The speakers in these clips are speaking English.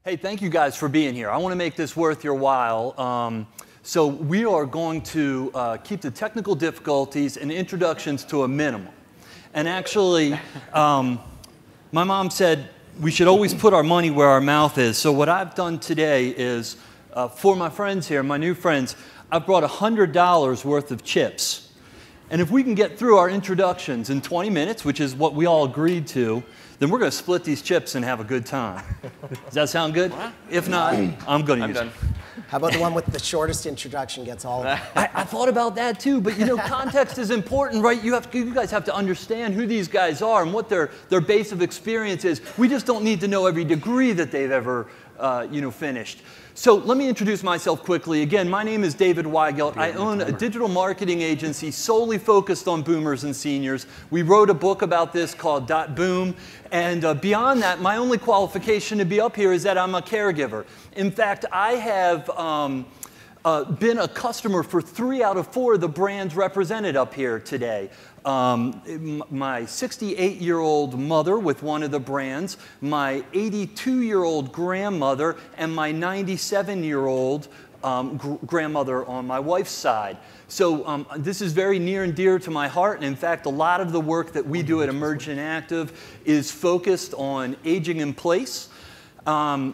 Hey, thank you guys for being here. I want to make this worth your while. So we are going to keep the technical difficulties and introductions to a minimum. And actually, my mom said we should always put our money where our mouth is. So what I've done today is, for my friends here, my new friends, I've brought $100 worth of chips. And if we can get through our introductions in 20 minutes, which is what we all agreed to, then we're going to split these chips and have a good time. Does that sound good? If not, I'm going to use it. How about the one with the shortest introduction gets all of it? I thought about that too, but you know, context is important, right? You guys have to understand who these guys are and what their base of experience is. We just don't need to know every degree that they've ever finished. So let me introduce myself quickly. Again, my name is David Weigelt. I own a digital marketing agency solely focused on boomers and seniors. We wrote a book about this called .boom. And beyond that, my only qualification to be up here is that I'm a caregiver. In fact, I have been a customer for 3 out of 4 of the brands represented up here today. My 68-year-old mother with one of the brands, my 82-year-old grandmother, and my 97-year-old grandmother on my wife's side. So this is very near and dear to my heart, and in fact, a lot of the work that we do at Emergent Active is focused on aging in place,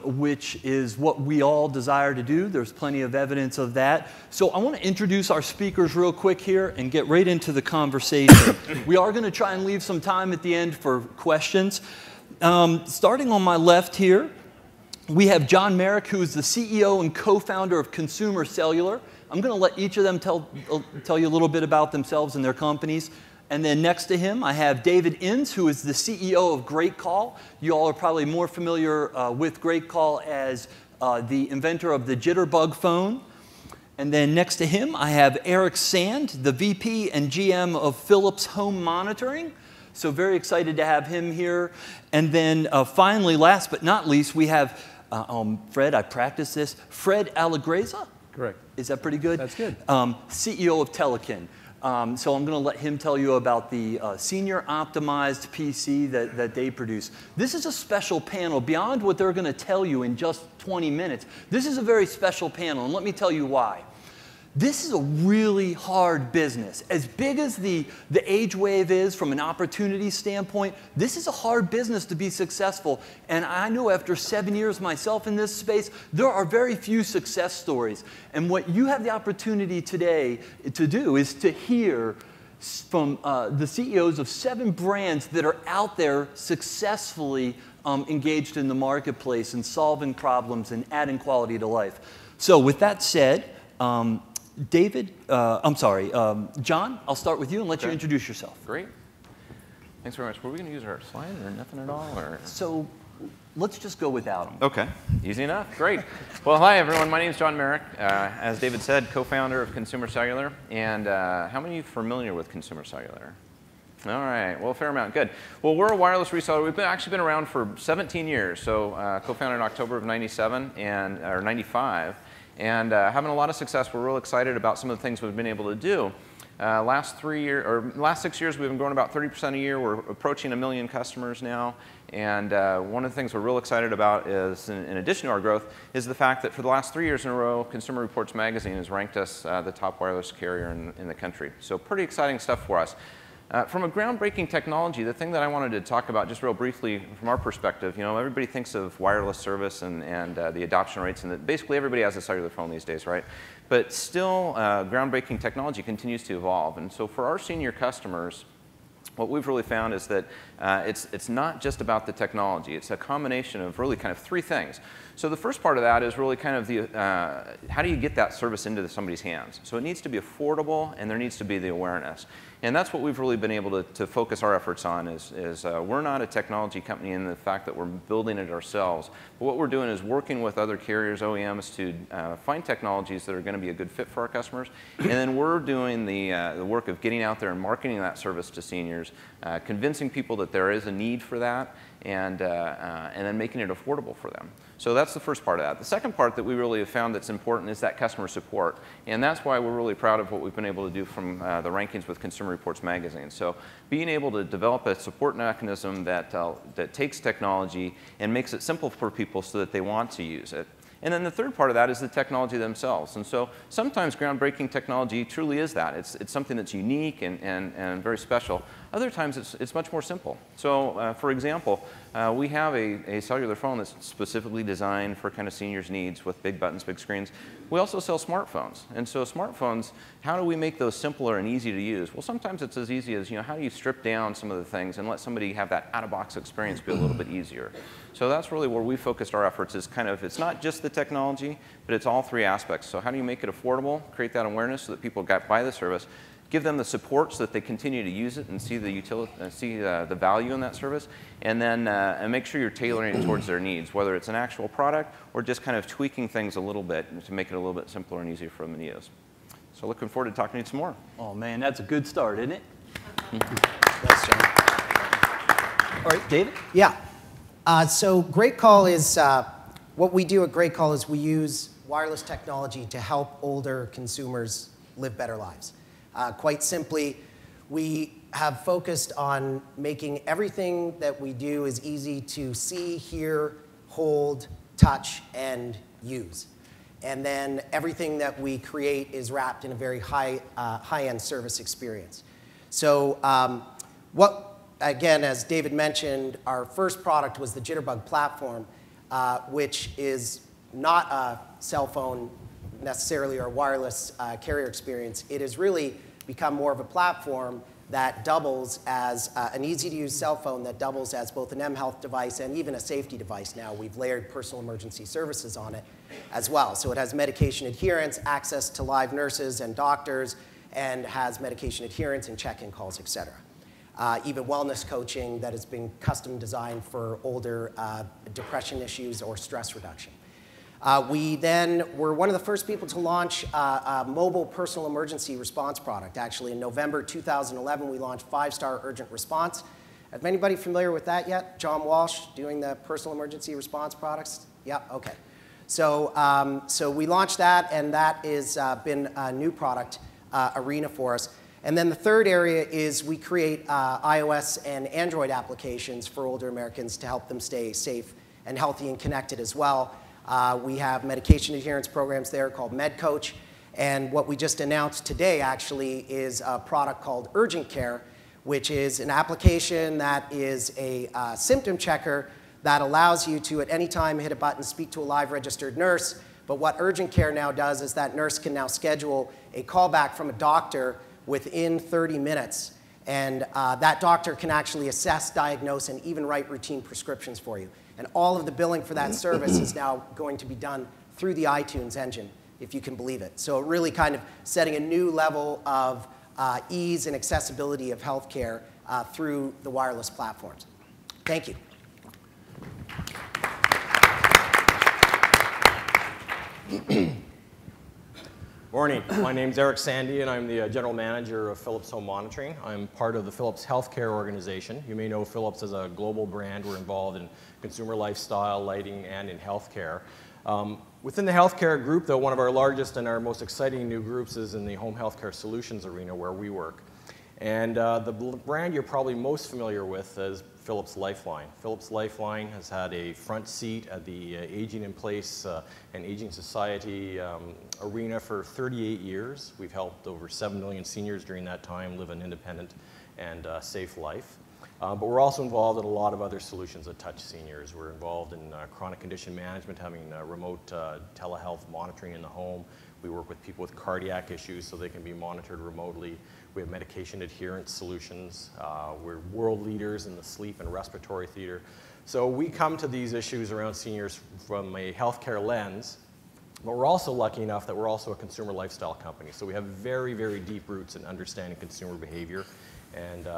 which is what we all desire to do. There's plenty of evidence of that. So I want to introduce our speakers real quick here and get right into the conversation. We are going to try and leave some time at the end for questions. Starting on my left here, we have John Merrick, who is the CEO and co-founder of Consumer Cellular. I'm going to let each of them tell you a little bit about themselves and their companies. And then next to him, I have David Inns, who is the CEO of GreatCall. You all are probably more familiar with GreatCall as the inventor of the Jitterbug phone. And then next to him, I have Eric Sand, the VP and GM of Phillips Home Monitoring. So very excited to have him here. And then finally, last but not least, we have Fred, I practiced this, Fred Allegreza. Correct. Is that pretty good? That's good. CEO of Telekin. So I'm going to let him tell you about the senior optimized PC that they produce. This is a special panel beyond what they're going to tell you in just 20 minutes. This is a very special panel, and let me tell you why. This is a really hard business. As big as the age wave is from an opportunity standpoint, this is a hard business to be successful. And I know after 7 years myself in this space, there are very few success stories. And what you have the opportunity today to do is to hear from the CEOs of 7 brands that are out there successfully engaged in the marketplace and solving problems and adding quality to life. So with that said, John, I'll start with you and let you introduce yourself. Great. Thanks very much. Were we going to use our slide or nothing at all? Or? So let's just go without them. Okay. Easy enough. Great. Well, hi, everyone. My name is John Merrick. As David said, co-founder of Consumer Cellular. And how many of you are familiar with Consumer Cellular? All right. Well, a fair amount. Good. Well, we're a wireless reseller. We've actually been around for 17 years. So co-founded in October of 97 or 95. And having a lot of success. We're real excited about some of the things we've been able to do. Last 6 years, we've been growing about 30% a year. We're approaching 1 million customers now. And one of the things we're real excited about is, in addition to our growth, is the fact that for the last 3 years in a row, Consumer Reports Magazine has ranked us the top wireless carrier in the country. So pretty exciting stuff for us. From a groundbreaking technology, the thing that I wanted to talk about just real briefly from our perspective, you know, everybody thinks of wireless service and the adoption rates, and that basically everybody has a cellular phone these days, right? But still, groundbreaking technology continues to evolve. And so for our senior customers, what we've really found is that it's not just about the technology. It's a combination of really kind of 3 things. So the first part of that is really kind of the how do you get that service into somebody's hands? So it needs to be affordable, and there needs to be the awareness. And that's what we've really been able to focus our efforts on is we're not a technology company in the fact that we're building it ourselves. But what we're doing is working with other carriers, OEMs, to find technologies that are going to be a good fit for our customers. And then we're doing the work of getting out there and marketing that service to seniors, convincing people that there is a need for that, and then making it affordable for them. So that's the first part of that. The second part that we really have found that's important is that customer support. And that's why we're really proud of what we've been able to do from the rankings with Consumer Reports magazine. So being able to develop a support mechanism that takes technology and makes it simple for people so that they want to use it. And then the third part of that is the technology themselves. And so sometimes groundbreaking technology truly is that. It's something that's unique and very special. Other times it's much more simple. So for example, we have a cellular phone that's specifically designed for kind of seniors' needs with big buttons, big screens. We also sell smartphones. And so smartphones, how do we make those simpler and easy to use? Well, sometimes it's as easy as, how do you strip down some of the things and let somebody have that out-of-box experience be a little bit easier? So that's really where we focused our efforts is kind of, it's not just the technology, but it's all three aspects. So how do you make it affordable, create that awareness so that people buy the service, give them the support so that they continue to use it and see the utility, the value in that service, and then make sure you're tailoring it towards their needs, whether it's an actual product or just kind of tweaking things a little bit to make it a little bit simpler and easier for them to use. So looking forward to talking to you some more. Oh man, that's a good start, isn't it? Thanks, John. All right, David? Yeah. So GreatCall is, what we do at GreatCall is we use wireless technology to help older consumers live better lives. Quite simply, we have focused on making everything that we do as easy to see, hear, hold, touch, and use. And then everything that we create is wrapped in a very high-end service experience. So again, as David mentioned, our first product was the Jitterbug platform, which is not a cell phone necessarily or wireless carrier experience. It has really become more of a platform that doubles as an easy-to-use cell phone that doubles as both an mHealth device and even a safety device now. We've layered personal emergency services on it as well. So it has medication adherence, access to live nurses and doctors, and has medication adherence and check-in calls, et cetera. Even wellness coaching that has been custom designed for older depression issues or stress reduction. We then were one of the first people to launch a mobile personal emergency response product. Actually, in November 2011, we launched 5-star urgent response. Is anybody familiar with that yet? John Walsh doing the personal emergency response products? Yeah, okay. So, so we launched that, and that has been a new product arena for us. And then the third area is we create iOS and Android applications for older Americans to help them stay safe and healthy and connected as well. We have medication adherence programs there called MedCoach. And what we just announced today, actually, is a product called Urgent Care, which is an application that is a symptom checker that allows you to, at any time, hit a button, speak to a live registered nurse. But what Urgent Care now does is that nurse can now schedule a callback from a doctor within 30 minutes. And that doctor can actually assess, diagnose, and even write routine prescriptions for you. And all of the billing for that service is now going to be done through the iTunes engine, if you can believe it. So really kind of setting a new level of ease and accessibility of healthcare through the wireless platforms. Thank you. Morning. My name's Eric Sandy, and I'm the General Manager of Phillips Home Monitoring. I'm part of the Phillips Healthcare organization. You may know Phillips as a global brand. We're involved in consumer lifestyle, lighting, and in healthcare. Within the healthcare group, though, one of our largest and our most exciting new groups is in the home healthcare solutions arena where we work. And the brand you're probably most familiar with is Phillips Lifeline. Phillips Lifeline has had a front seat at the aging in place and aging society arena for 38 years. We've helped over 7 million seniors during that time live an independent and safe life. But we're also involved in a lot of other solutions that touch seniors. We're involved in chronic condition management, having remote telehealth monitoring in the home. We work with people with cardiac issues so they can be monitored remotely. We have medication adherence solutions. We're world leaders in the sleep and respiratory theater. So we come to these issues around seniors from a healthcare lens, but we're also lucky enough that we're also a consumer lifestyle company. So we have very, very deep roots in understanding consumer behavior. And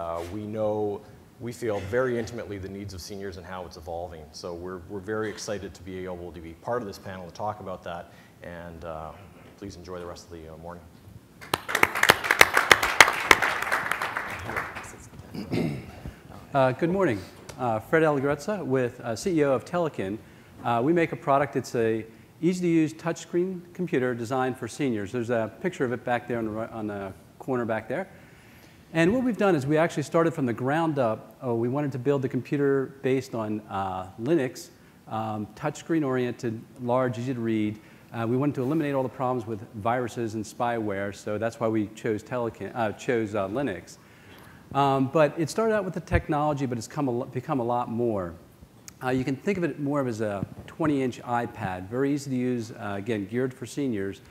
we feel very intimately the needs of seniors and how it's evolving. So we're very excited to be able to be part of this panel to talk about that. And please enjoy the rest of the morning. Good morning. Fred Allegrezza with CEO of Telekin. We make a product. It's a easy-to-use touchscreen computer designed for seniors. There's a picture of it back there on the corner back there. And what we've done is we actually started from the ground up. We wanted to build the computer based on Linux, touchscreen-oriented, large, easy to read. We wanted to eliminate all the problems with viruses and spyware, so that's why we chose Linux. But it started out with the technology, but it's become a lot more. You can think of it more of as a 20-inch iPad, very easy to use, again, geared for seniors.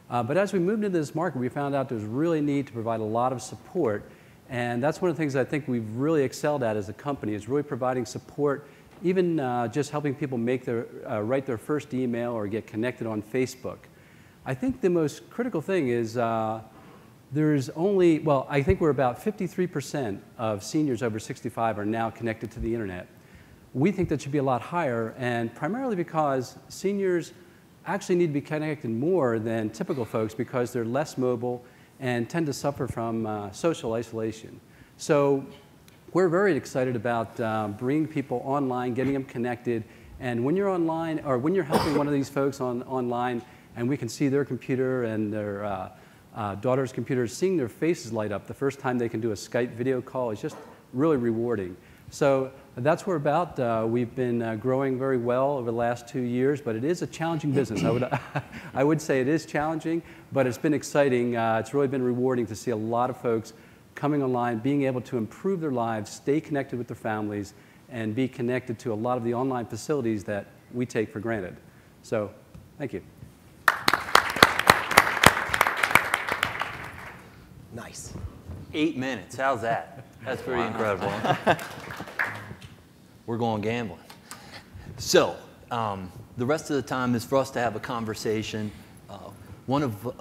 But as we moved into this market, we found out there's really need to provide a lot of support. And that's one of the things I think we've really excelled at as a company, is really providing support, even just helping people write their first email or get connected on Facebook. I think the most critical thing is there's only, well, I think we're about 53% of seniors over 65 are now connected to the internet. We think that should be a lot higher, and primarily because seniors actually need to be connected more than typical folks because they're less mobile and tend to suffer from social isolation. So we're very excited about bringing people online, getting them connected, and when you're online, or when you're helping one of these folks online, and we can see their computer and their daughter's computer, seeing their faces light up the first time they can do a Skype video call is just really rewarding. So that's what we're about. We've been growing very well over the last 2 years, but it is a challenging business. I would say it is challenging, but it's been exciting. It's really been rewarding to see a lot of folks coming online, being able to improve their lives, stay connected with their families, and be connected to a lot of the online facilities that we take for granted. So, thank you. Nice. 8 minutes, how's that? That's pretty incredible. We're going gambling. So, the rest of the time is for us to have a conversation. One of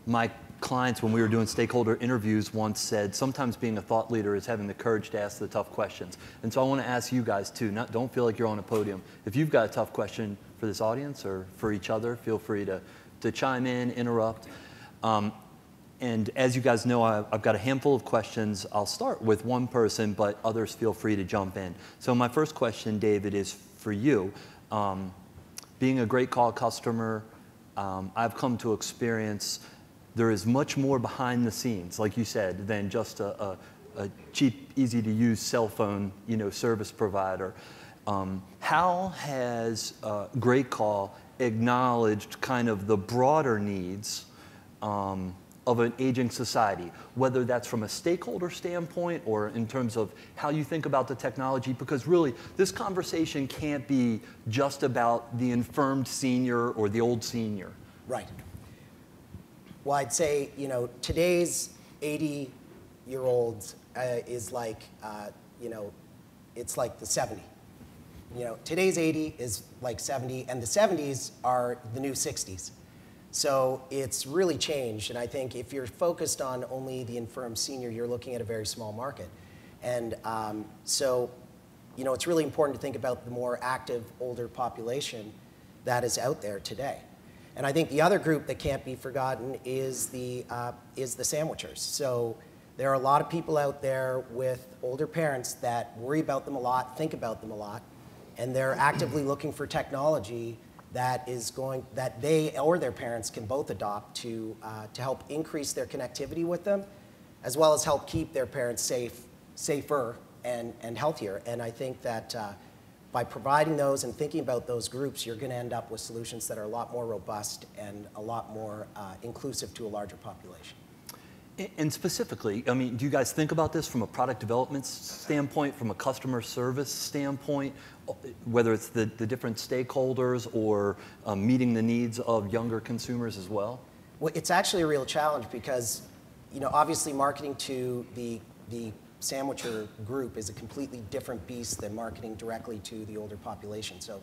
my clients, when we were doing stakeholder interviews, once said, sometimes being a thought leader is having the courage to ask the tough questions. And so I want to ask you guys too, don't feel like you're on a podium. If you've got a tough question for this audience or for each other, feel free to chime in, interrupt. And as you guys know, I've got a handful of questions. I'll start with one person, but others feel free to jump in. So my first question, David, is for you. Being a GreatCall customer, I've come to experience there is much more behind the scenes, like you said, than just a cheap, easy-to-use cell phone, service provider. How has GreatCall acknowledged kind of the broader needs of an aging society, whether that's from a stakeholder standpoint or in terms of how you think about the technology? Because really, this conversation can't be just about the infirmed senior or the old senior. Right. Well, I'd say, today's 80-year-olds is like, it's like the 70. Today's 80 is like 70, and the 70s are the new 60s. So it's really changed, and I think if you're focused on only the infirm senior, you're looking at a very small market. And so, it's really important to think about the more active, older population that is out there today. And I think the other group that can't be forgotten is the sandwichers. So there are a lot of people out there with older parents that worry about them a lot, think about them a lot, and they're actively looking for technology that they or their parents can both adopt to help increase their connectivity with them, as well as help keep their parents safer and healthier. And I think that by providing those and thinking about those groups, you're going to end up with solutions that are a lot more robust and a lot more inclusive to a larger population. And specifically, do you guys think about this from a product development standpoint, from a customer service standpoint, whether it's the different stakeholders or meeting the needs of younger consumers as well? Well, it's actually a real challenge because, obviously marketing to the sandwicher group is a completely different beast than marketing directly to the older population. So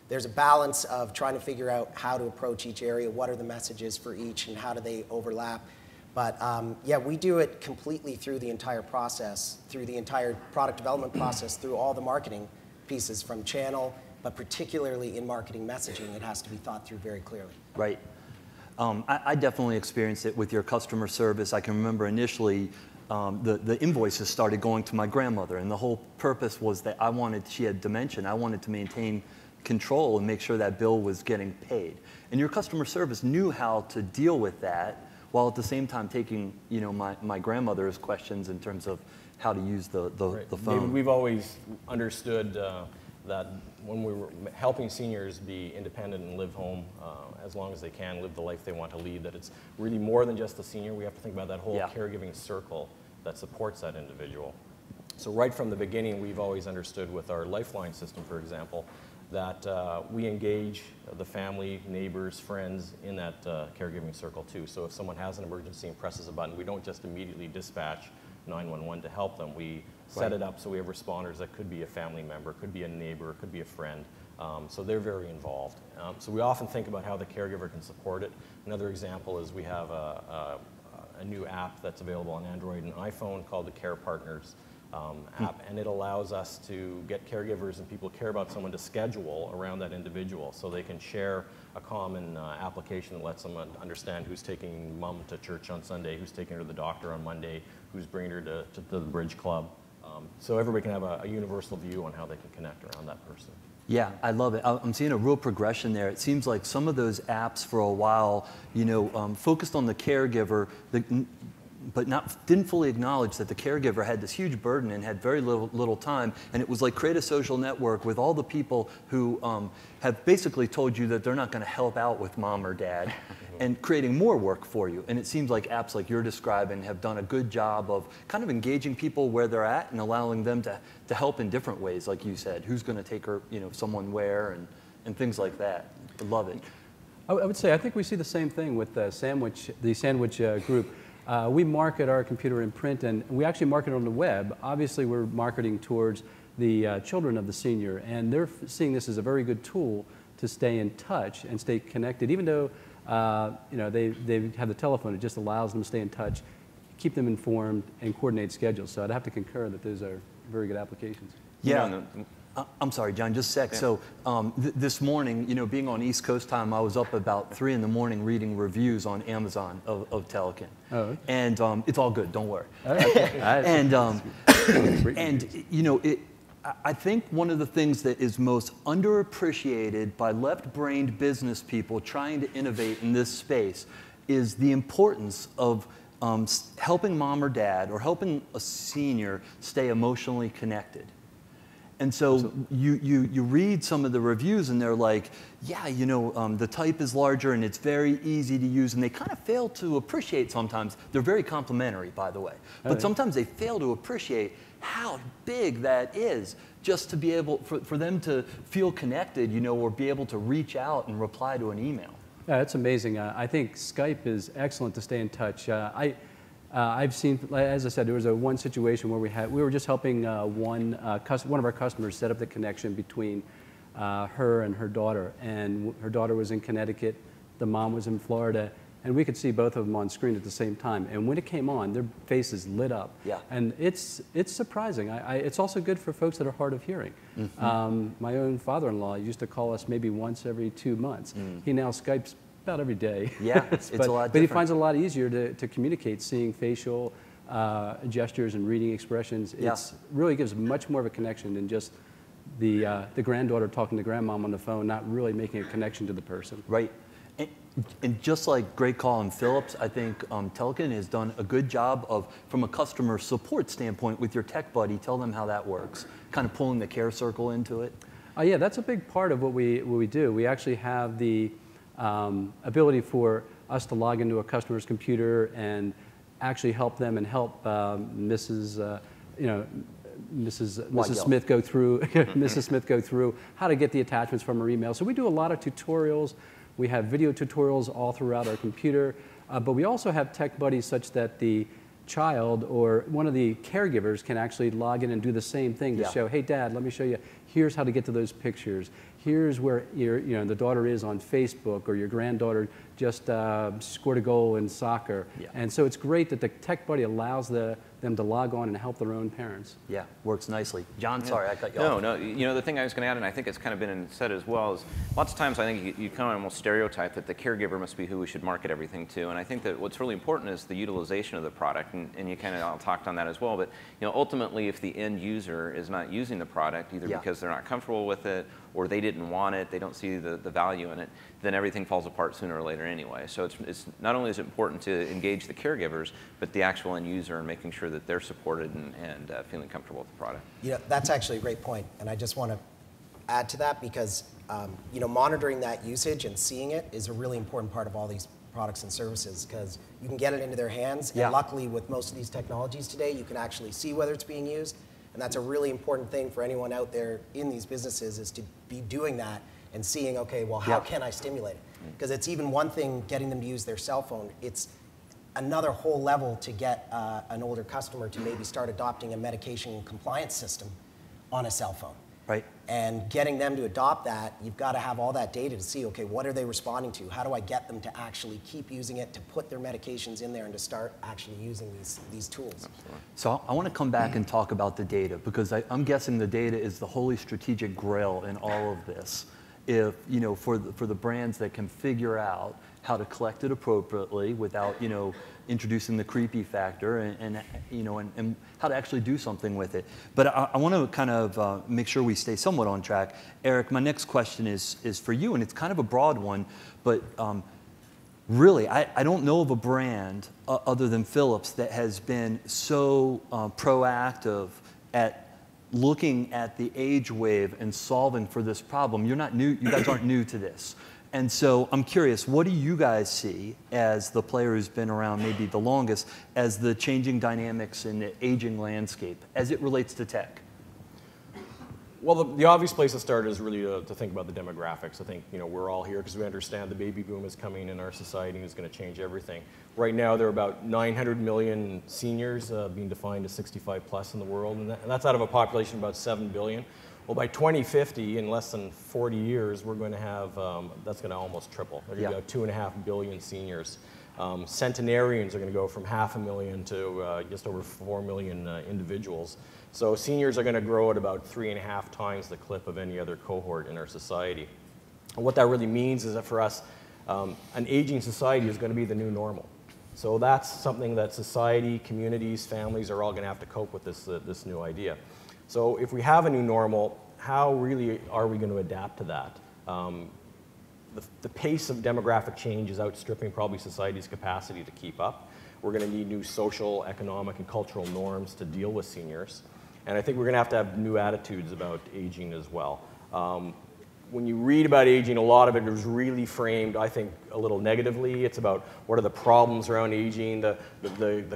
there's a balance of trying to figure out how to approach each area, what are the messages for each, and how do they overlap. But yeah, we do it completely through the entire process, through the entire product development process, through all the marketing pieces from channel, but particularly in marketing messaging, it has to be thought through very clearly. Right. I definitely experienced it with your customer service. I can remember initially the invoices started going to my grandmother, and the whole purpose was that she had dementia, and I wanted to maintain control and make sure that bill was getting paid. And your customer service knew how to deal with that, while at the same time taking, you know, my grandmother's questions in terms of how to use the phone. David, we've always understood that when we were helping seniors be independent and live home as long as they can, live the life they want to lead, that it's really more than just the senior. We have to think about that whole caregiving circle that supports that individual. So right from the beginning, we've always understood with our Lifeline system, for example, that we engage the family, neighbors, friends in that caregiving circle too. So if someone has an emergency and presses a button, we don't just immediately dispatch 911 to help them. We set it up so we have responders that could be a family member, could be a neighbor, could be a friend. So they're very involved. So we often think about how the caregiver can support it. Another example is we have a new app that's available on Android and iPhone called the Care Partners app, and it allows us to get caregivers and people who care about someone to schedule around that individual, so they can share a common application that lets them understand who's taking mom to church on Sunday, who's taking her to the doctor on Monday, who's bringing her to the bridge club. So everybody can have a universal view on how they can connect around that person. Yeah, I love it. I'm seeing a real progression there. It seems like some of those apps for a while, you know, focused on the caregiver, but didn't fully acknowledge that the caregiver had this huge burden and had very little time. And it was like create a social network with all the people who have basically told you that they're not going to help out with mom or dad, and creating more work for you. And it seems like apps like you're describing have done a good job of kind of engaging people where they're at and allowing them to help in different ways, like you said. Who's going to take her, you know, someone where, and things like that. I love it. I would say I think we see the same thing with the Sandwich group. We market our computer in print, and we actually market on the web. Obviously, we're marketing towards the children of the senior, and they're seeing this as a very good tool to stay in touch and stay connected. Even though you know, they have the telephone, it just allows them to stay in touch, keep them informed, and coordinate schedules. So I'd have to concur that those are very good applications. Yeah. I'm sorry, John, just a sec. Yeah. So this morning, you know, being on East Coast time, I was up about 3 in the morning reading reviews on Amazon of Telekin. Oh, okay. And it's all good, don't worry. And you know, I think one of the things that is most underappreciated by left-brained business people trying to innovate in this space is the importance of helping mom or dad or helping a senior stay emotionally connected. And so you read some of the reviews and they're like, yeah, you know, the type is larger and it's very easy to use, and they kind of fail to appreciate sometimes. They're very complimentary, by the way. But sometimes they fail to appreciate how big that is just to be able, for them to feel connected, you know, or be able to reach out and reply to an email. Yeah, it's amazing. I think Skype is excellent to stay in touch. I've seen, as I said, there was one situation where we were just helping one of our customers set up the connection between her and her daughter. And her daughter was in Connecticut, the mom was in Florida, and we could see both of them on screen at the same time. And when it came on, their faces lit up. Yeah. And it's surprising. It's also good for folks that are hard of hearing. Mm-hmm. My own father-in-law used to call us maybe once every 2 months. He now Skypes about every day. Yeah, it's a lot different. But he finds it a lot easier to communicate, seeing facial gestures and reading expressions. It really gives much more of a connection than just the granddaughter talking to grandmom on the phone, not really making a connection to the person. Right. And just like GreatCall and Phillips, I think Telekin has done a good job of, from a customer support standpoint with your tech buddy, tell them how that works, kind of pulling the care circle into it. Yeah, that's a big part of what we do. We actually have the ability for us to log into a customer's computer and actually help them and help Mrs. Smith go through Mrs. Smith go through how to get the attachments from her email. So we do a lot of tutorials. We have video tutorials all throughout our computer, but we also have tech buddies such that the child or one of the caregivers can actually log in and do the same thing to show, hey, Dad, let me show you. Here's how to get to those pictures. here's where the daughter is on Facebook, or your granddaughter just scored a goal in soccer. Yeah. And so it's great that the Tech Buddy allows them to log on and help their own parents. Yeah, works nicely. John, sorry, I cut you No, off. no. The thing I was going to add, and I think it's kind of been said as well, is lots of times I think you kind of almost stereotype that the caregiver must be who we should market everything to. And I think that what's really important is the utilization of the product, and you kind of all talked on that as well. But ultimately, if the end user is not using the product, either because they're not comfortable with it, or they didn't want it, they don't see the value in it, then everything falls apart sooner or later anyway. So it's not only is it important to engage the caregivers, but the actual end user, and making sure that they're supported and feeling comfortable with the product. That's actually a great point, and I just want to add to that because monitoring that usage and seeing it is a really important part of all these products and services, because you can get it into their hands, and luckily with most of these technologies today, you can actually see whether it's being used, and that's a really important thing for anyone out there in these businesses, is to be doing that and seeing, okay, well, how can I stimulate it? Because it's even one thing getting them to use their cell phone, it's another whole level to get an older customer to maybe start adopting a medication compliance system on a cell phone. Right. And getting them to adopt that, you've got to have all that data to see, okay, what are they responding to? How do I get them to actually keep using it, to put their medications in there, and to start actually using these tools? Absolutely. So I want to come back and talk about the data, because I'm guessing the data is the holy strategic grail in all of this. If, for the brands that can figure out how to collect it appropriately without, introducing the creepy factor, and how to actually do something with it. But I want to kind of make sure we stay somewhat on track. Eric, my next question is for you, and it's kind of a broad one, but really, I don't know of a brand other than Phillips that has been so proactive at looking at the age wave and solving for this problem. You're not new, you guys aren't new to this. And so I'm curious, what do you guys see as the player who's been around maybe the longest, as the changing dynamics in the aging landscape as it relates to tech? Well, the obvious place to start is really to think about the demographics. I think we're all here because we understand the baby boom is coming in our society and is going to change everything. Right now, there are about 900 million seniors being defined as 65 plus in the world, and that's out of a population of about 7 billion. Well, by 2050, in less than 40 years, we're going to have, that's going to almost triple. There's going to be about 2.5 billion seniors. Centenarians are going to go from 500,000 to just over 4 million individuals. So seniors are going to grow at about 3.5 times the clip of any other cohort in our society. And what that really means is that for us, an aging society is going to be the new normal. So that's something that society, communities, families are all going to have to cope with this new idea. So if we have a new normal, how really are we going to adapt to that? The pace of demographic change is outstripping probably society's capacity to keep up. We're going to need new social, economic, and cultural norms to deal with seniors. And I think we're going to have new attitudes about aging as well. When you read about aging, a lot of it is really framed, I think, a little negatively. It's about what are the problems around aging, the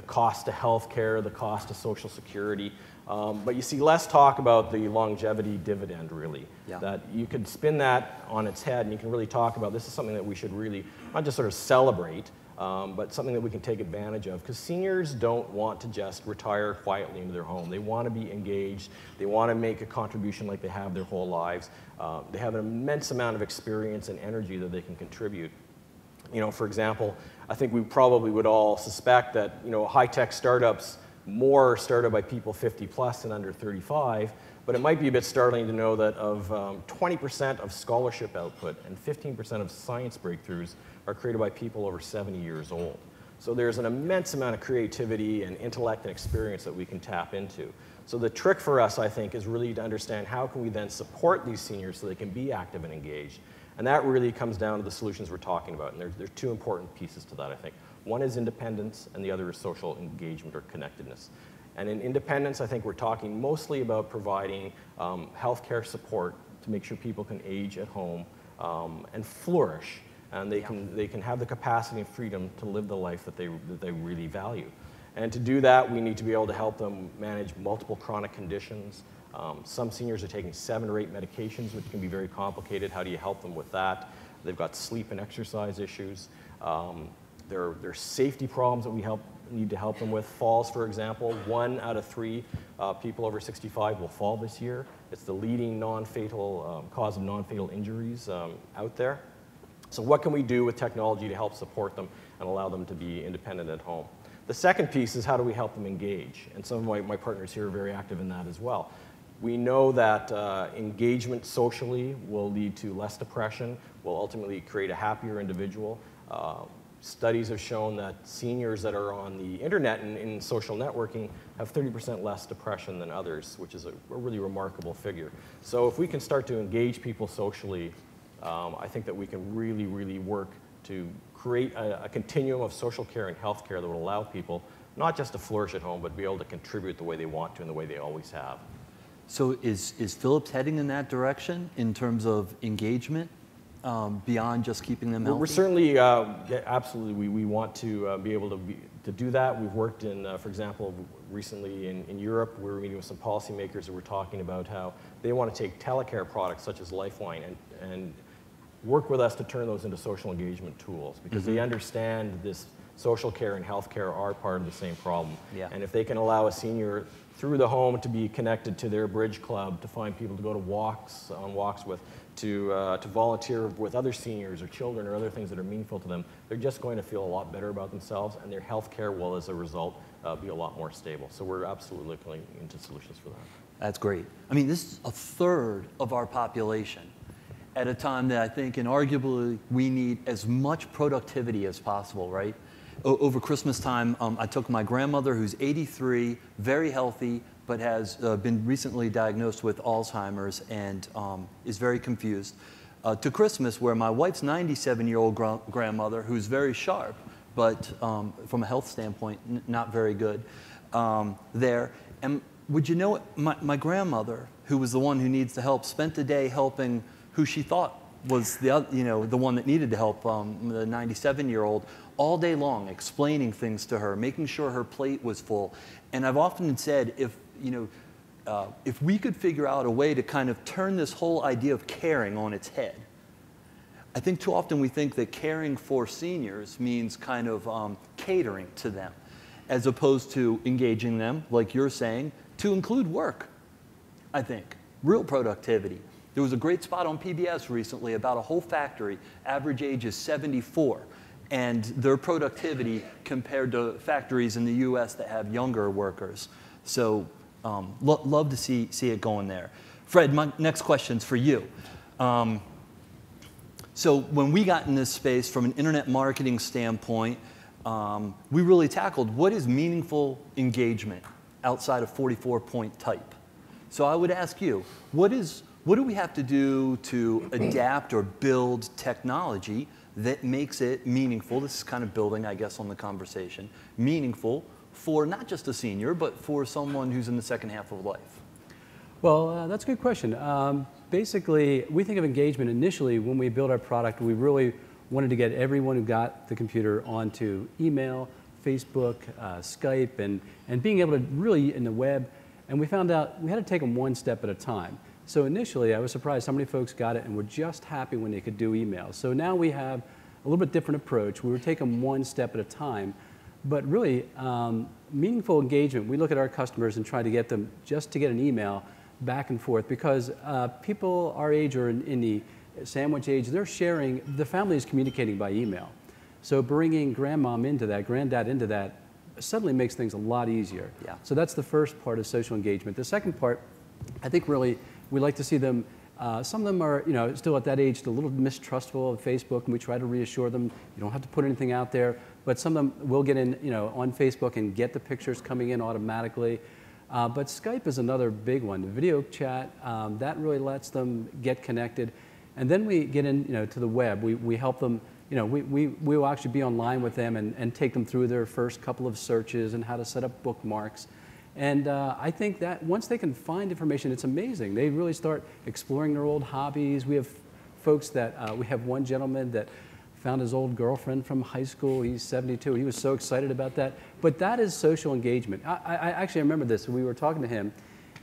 cost to healthcare, the cost to Social Security. But you see less talk about the longevity dividend, really. That you could spin that on its head, and you can really talk about this is something that we should really not just sort of celebrate, but something that we can take advantage of. Because seniors don't want to just retire quietly into their home. They want to be engaged. They want to make a contribution like they have their whole lives. They have an immense amount of experience and energy that they can contribute. For example, I think we probably would all suspect that high-tech startups more started by people 50 plus and under 35, but it might be a bit startling to know that of 20% of scholarship output and 15% of science breakthroughs are created by people over 70 years old. So there's an immense amount of creativity and intellect and experience that we can tap into. So the trick for us, I think, is really to understand how can we then support these seniors so they can be active and engaged. And that really comes down to the solutions we're talking about. And there's two important pieces to that, I think. One is independence, and the other is social engagement or connectedness. And in independence, I think we're talking mostly about providing healthcare support to make sure people can age at home and flourish, and they can have the capacity and freedom to live the life that they really value. And to do that, we need to be able to help them manage multiple chronic conditions. Some seniors are taking 7 or 8 medications, which can be very complicated. How do you help them with that? They've got sleep and exercise issues. There are safety problems that we help need to help them with. Falls, for example, 1 out of 3 people over 65 will fall this year. It's the leading non-fatal cause of non-fatal injuries out there. So what can we do with technology to help support them and allow them to be independent at home? The second piece is how do we help them engage? And some of my partners here are very active in that as well. We know that engagement socially will lead to less depression, will ultimately create a happier individual. Studies have shown that seniors that are on the internet and in social networking have 30% less depression than others, which is a really remarkable figure. So if we can start to engage people socially, I think that we can really, really work to create a continuum of social care and health care that will allow people not just to flourish at home, but be able to contribute the way they want to and the way they always have. So is Phillips heading in that direction in terms of engagement? Beyond just keeping them healthy? We're certainly, absolutely, we want to be able to do that. We've worked in, for example, recently in Europe, we were meeting with some policymakers who were talking about how they want to take telecare products such as Lifeline and work with us to turn those into social engagement tools, because they understand this social care and health care are part of the same problem. Yeah. And if they can allow a senior through the home to be connected to their bridge club, to find people to go to walks with, to volunteer with other seniors or children or other things that are meaningful to them, they're just going to feel a lot better about themselves, and their health care will, as a result, be a lot more stable. So we're absolutely looking into solutions for that. That's great. I mean, this is a third of our population at a time that I think inarguably we need as much productivity as possible, right? Over Christmas time, I took my grandmother, who's 83, very healthy, but has been recently diagnosed with Alzheimer's and is very confused, to Christmas, where my wife's 97-year-old grandmother, who's very sharp, but from a health standpoint, not very good, there. And would you know what? My grandmother, who was the one who needs the help, spent the day helping who she thought was the one that needed the help, the 97-year-old, all day long, explaining things to her, making sure her plate was full. And I've often said, if we could figure out a way to kind of turn this whole idea of caring on its head. I think too often we think that caring for seniors means kind of catering to them, as opposed to engaging them, like you're saying, to include work, I think, real productivity. There was a great spot on PBS recently about a whole factory, average age is 74, and their productivity compared to factories in the US that have younger workers. So love to see it going there. Fred, my next question's for you. So when we got in this space from an internet marketing standpoint, we really tackled what is meaningful engagement outside of 44-point type. So I would ask you, what do we have to do to adapt or build technology that makes it meaningful? This is kind of building, I guess, on the conversation. Meaningful for not just a senior, but for someone who's in the second half of life. Well, that's a good question. Basically, we think of engagement initially when we built our product. We really wanted to get everyone who got the computer onto email, Facebook, Skype, and being able to really in the web. And we found out we had to take them one step at a time. So initially, I was surprised how many folks got it and were just happy when they could do email. So now we have a little bit different approach. We were taking one step at a time. But really, meaningful engagement, we look at our customers and try to get them just to get an email back and forth, because people our age or in the sandwich age, they're sharing, the family is communicating by email. So bringing grandmom into that, granddad into that, suddenly makes things a lot easier. Yeah. So that's the first part of social engagement. The second part, I think really, we like to see them, some of them are still at that age, a little mistrustful of Facebook, and we try to reassure them, you don't have to put anything out there, but some of them will get in on Facebook and get the pictures coming in automatically. But Skype is another big one. The video chat, that really lets them get connected. And then we get in to the web. We help them, we will actually be online with them and take them through their first couple of searches and how to set up bookmarks. And I think that once they can find information, it's amazing. They really start exploring their old hobbies. We have folks that, we have one gentleman that found his old girlfriend from high school. He's 72. He was so excited about that. But that is social engagement. I actually remember this. We were talking to him,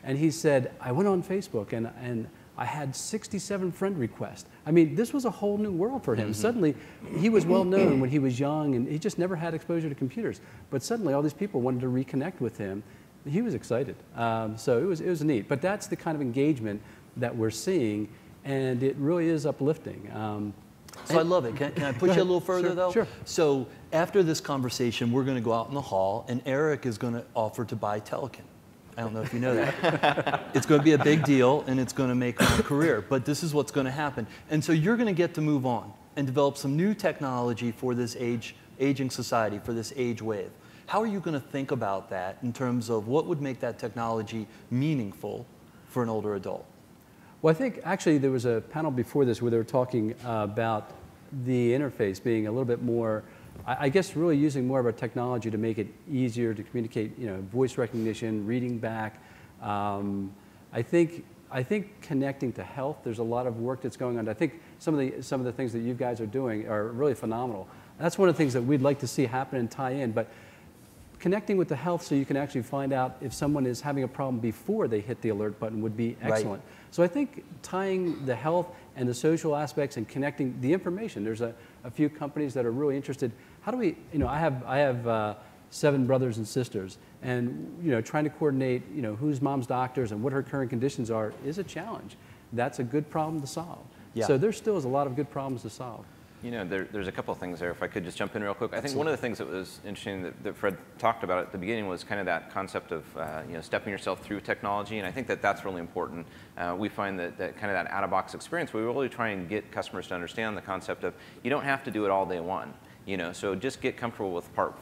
and he said, I went on Facebook, and I had 67 friend requests. I mean, this was a whole new world for him. Suddenly, he was well known when he was young, and he just never had exposure to computers. But suddenly, all these people wanted to reconnect with him. He was excited. So it was neat. But that's the kind of engagement that we're seeing, and it really is uplifting. So I love it. Can I push you a little further, though? Sure. So after this conversation, we're going to go out in the hall, and Eric is going to offer to buy Telekin. I don't know if you know that. It's going to be a big deal, and it's going to make my career. But this is what's going to happen. And so you're going to get to move on and develop some new technology for this aging society, for this age wave. How are you going to think about that in terms of what would make that technology meaningful for an older adult? Well, I think actually there was a panel before this where they were talking about the interface being a little bit more, I guess really using more of our technology to make it easier to communicate, voice recognition, reading back. I think connecting to health, there's a lot of work that's going on. I think some of the things that you guys are doing are really phenomenal. That's one of the things that we'd like to see happen and tie in. But connecting with the health so you can actually find out if someone is having a problem before they hit the alert button would be excellent. Right. So I think tying the health and the social aspects and connecting the information, there's a few companies that are really interested. How do we, I have 7 brothers and sisters, and trying to coordinate, who's mom's doctors and what her current conditions are is a challenge. That's a good problem to solve. Yeah. So there still is a lot of good problems to solve. There's a couple of things there, if I could just jump in real quick. I think one of the things that was interesting that Fred talked about at the beginning was kind of that concept of stepping yourself through technology, and I think that that's really important. We find that kind of that out-of-box experience, we really try and get customers to understand the concept of you don't have to do it all day one. So just get comfortable with how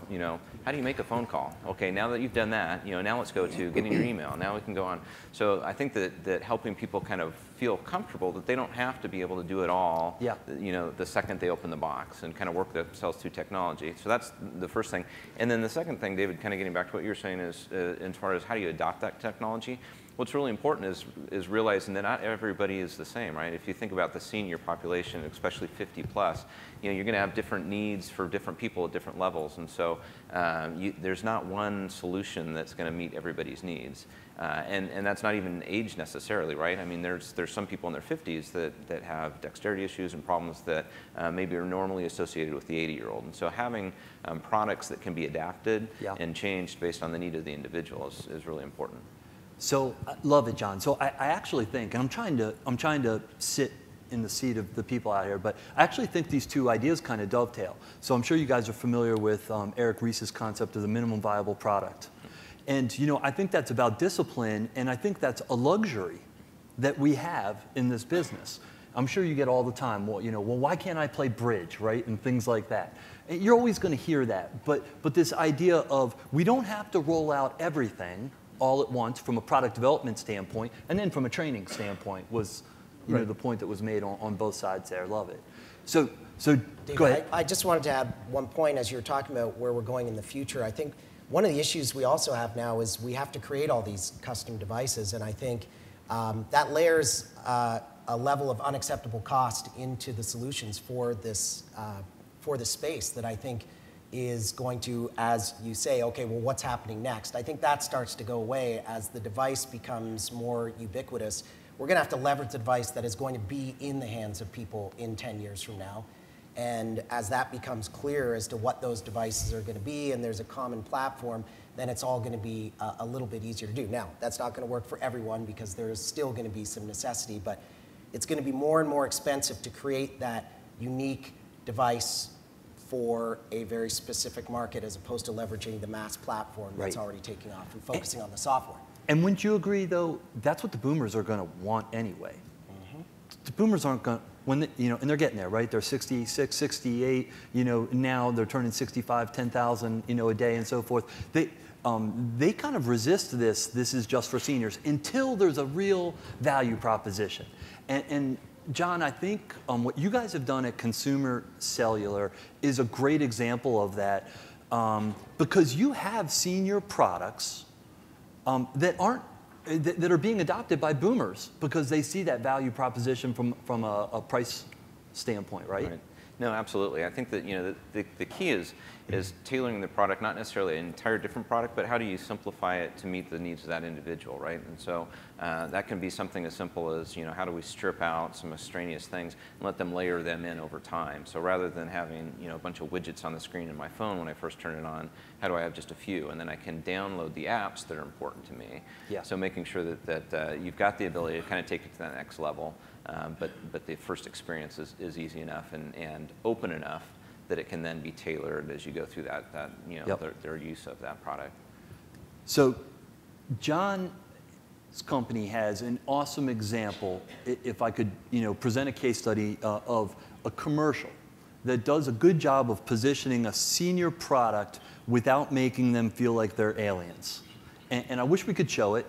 do you make a phone call? Okay, now that you've done that, now let's go to getting your email. Now we can go on. So I think that helping people kind of feel comfortable that they don't have to be able to do it all, the second they open the box and kind of work themselves through technology. So that's the first thing. And then the second thing, David, kind of getting back to what you were saying is as far as how do you adopt that technology, what's really important is realizing that not everybody is the same, right? If you think about the senior population, especially 50 plus, you're going to have different needs for different people at different levels. And so there's not one solution that's going to meet everybody's needs. And that's not even age necessarily, right? I mean, there's some people in their 50s that have dexterity issues and problems that maybe are normally associated with the 80-year-old. And so having products that can be adapted and changed based on the need of the individual is really important. So I love it, John. So I actually think, and I'm trying to sit in the seat of the people out here, but I actually think these two ideas kind of dovetail. So I'm sure you guys are familiar with Eric Ries's concept of the minimum viable product. And I think that's about discipline, and I think that's a luxury that we have in this business. I'm sure you get all the time, well, why can't I play bridge, right? And things like that. And you're always going to hear that. But this idea of we don't have to roll out everything all at once from a product development standpoint, and then from a training standpoint was the point that was made on both sides there. Love it. So David, go ahead. I just wanted to add one point as you were talking about where we're going in the future. I think one of the issues we also have now is we have to create all these custom devices, and I think that layers a level of unacceptable cost into the solutions for this space that I think is going to, as you say, okay, well, what's happening next? I think that starts to go away as the device becomes more ubiquitous. We're going to have to leverage the device that is going to be in the hands of people in 10 years from now. And as that becomes clear as to what those devices are going to be and there's a common platform, then it's all going to be a little bit easier to do. Now, that's not going to work for everyone because there's still going to be some necessity, but it's going to be more and more expensive to create that unique device for a very specific market as opposed to leveraging the mass platform that's already taking off and focusing on the software. And wouldn't you agree, though, that's what the boomers are going to want anyway? Mm-hmm. The boomers aren't going to, and they're getting there, right? They're 66, 68, now they're turning 65, 10,000, a day and so forth. They kind of resist this is just for seniors until there's a real value proposition. And John, I think what you guys have done at Consumer Cellular is a great example of that because you have senior products that are being adopted by boomers because they see that value proposition from a price standpoint, right? No, absolutely. I think that the key is is tailoring the product, not necessarily an entire different product, but how do you simplify it to meet the needs of that individual, right? And so that can be something as simple as, how do we strip out some extraneous things and let them layer them in over time. So rather than having, a bunch of widgets on the screen in my phone when I first turn it on, how do I have just a few? And then I can download the apps that are important to me. Yeah. So making sure that you've got the ability to kind of take it to that next level, but the first experience is easy enough and open enough that it can then be tailored as you go through their use of that product. So John's company has an awesome example, if I could present a case study of a commercial that does a good job of positioning a senior product without making them feel like they're aliens. And I wish we could show it.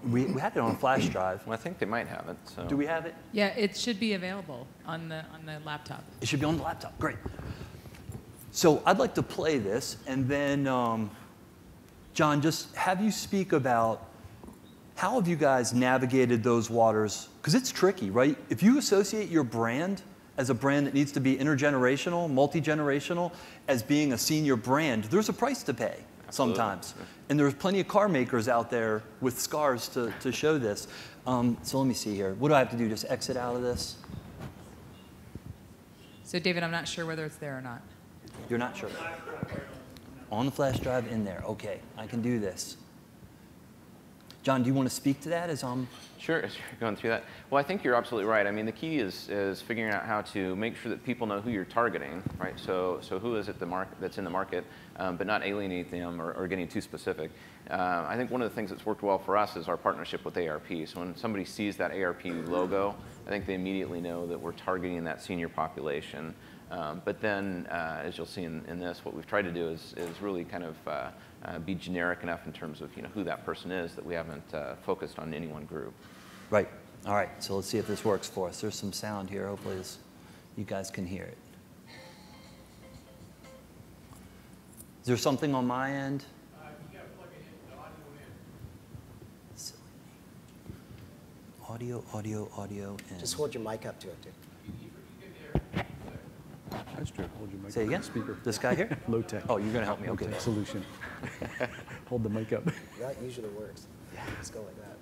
We had it on a flash drive. Well, I think they might have it. So. Do we have it? Yeah, it should be available on the laptop. It should be on the laptop. Great. So I'd like to play this, and then, John, just have you speak about how have you guys navigated those waters? Because it's tricky, right? If you associate your brand as a brand that needs to be intergenerational, multi-generational, as being a senior brand, there's a price to pay. Absolutely. Sometimes. And there's plenty of car makers out there with scars to show this. So let me see here. What do I have to do? Just exit out of this? So David, I'm not sure whether it's there or not. You're not sure? On the flash drive in there. Okay, I can do this. John, do you want to speak to that as Sure, as you're going through that. Well, I think you're absolutely right. I mean, the key is figuring out how to make sure that people know who you're targeting, right? So who is it that's in the market, but not alienate them or getting too specific. I think one of the things that's worked well for us is our partnership with ARP. So when somebody sees that ARP logo, I think they immediately know that we're targeting that senior population. But then, as you'll see in this, what we've tried to do is really kind of be generic enough in terms of who that person is that we haven't focused on any one group. Right. All right. So let's see if this works for us. There's some sound here. Hopefully you guys can hear it. Is there something on my end? You got to plug it in, the audio in. Silly. Audio, and... Just hold your mic up to it, dude. That's true. Hold your mic. Say again? Speaker. This guy here? Low tech. Oh, you're going to help me. Okay. Low tech solution. Hold the mic up. That usually works. Yeah, let's go like that.